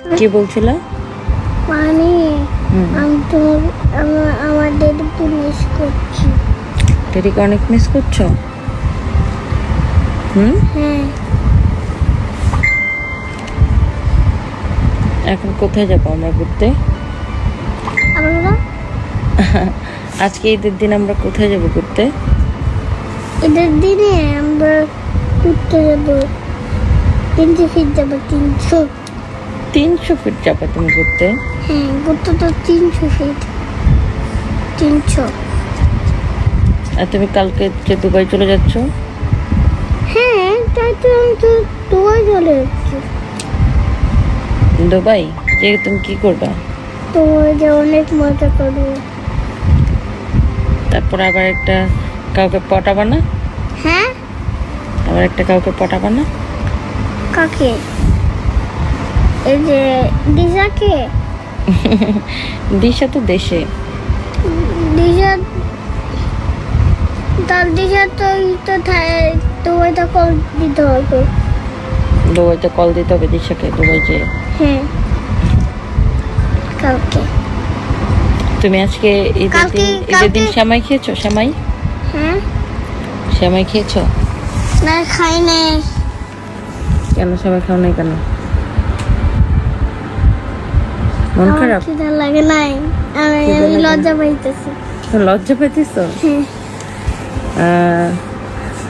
কি বলছিল? মানে আমার ডেডিকে মিস করছি। ডেডিকে অনেক মিস করছো? হ্যাঁ। এখন কোথায় যাবো আমরা ঘুরতে? আজকে ঈদের দিন আমরা কোথায় যাবো ঘুরতে? ঈদের দিনে আমরা ঘুরতে যাবো 300 ফিট যাবো। 300 ফিট যাবো তুমি ঘুরতে? হ্যাঁ, ঘুরতে তো 300 ফিট। 300। আর তুমি কালকে যে দুবাই চলে যাচ্ছ? হ্যাঁ, তাই তো আমি তো দুবাই চলে যাচ্ছি। দুবাই যে তুমি কি করবা? তো যে অনেক মজা করবো। তারপর আবার একটা কাউকে পটাবা না? হ্যাঁ, আবার একটা কাউকে পটাবা না? কাকে? এই যে দিশাকে? দিশা তো দেশে। দিশা তার দিশা তো দুবাইতে কল দিতে হবে। দুবাইতে কল দিতে হবে দিশাকে দুবাই যে? হ্যাঁ, কালকে। তুমি আজকে ঈদের দিন সেমাই খেয়েছো? সেমাই? হ্যাঁ। সেমাই খেয়েছো? না, খাই নাই। কেন সেমাই খাও নাই কেন? মন খারাপ? খিদা লাগে নাই, আমি লজ্জা পাইতেছি। লজ্জা পাইতেছো?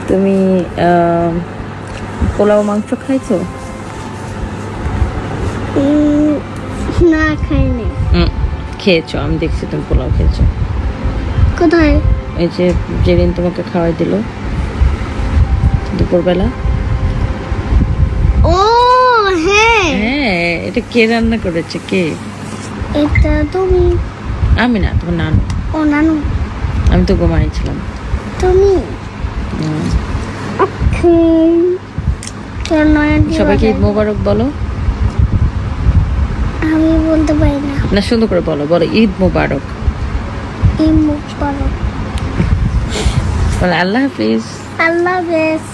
তুমি পোলাও মাংস খাইছো? না, খাই নাই। খেয়েছো, আমি দেখছি তুমি পোলাও খেয়েছো। কোথায়? এই যে যেদিন তোমাকে খাওয়াই দিল দুপুরবেলা। ও হ্যাঁ। হ্যাঁ, এটা কে রান্না করেছে? কে? এটা তুমি? আমি না, তোমার নানু। ও নানু। আমি তো ঘুমাইছিলাম। তুমি? তোর নয়ন সবাইকে ঈদ মোবারক বলো। আমি বলতে পারি না। না, সুন্দর করে বলো। বলো ঈদ মোবারক। ঈদ মোবারক। বলো আল্লাহ হাফিজ। আল্লাহ হাফেজ।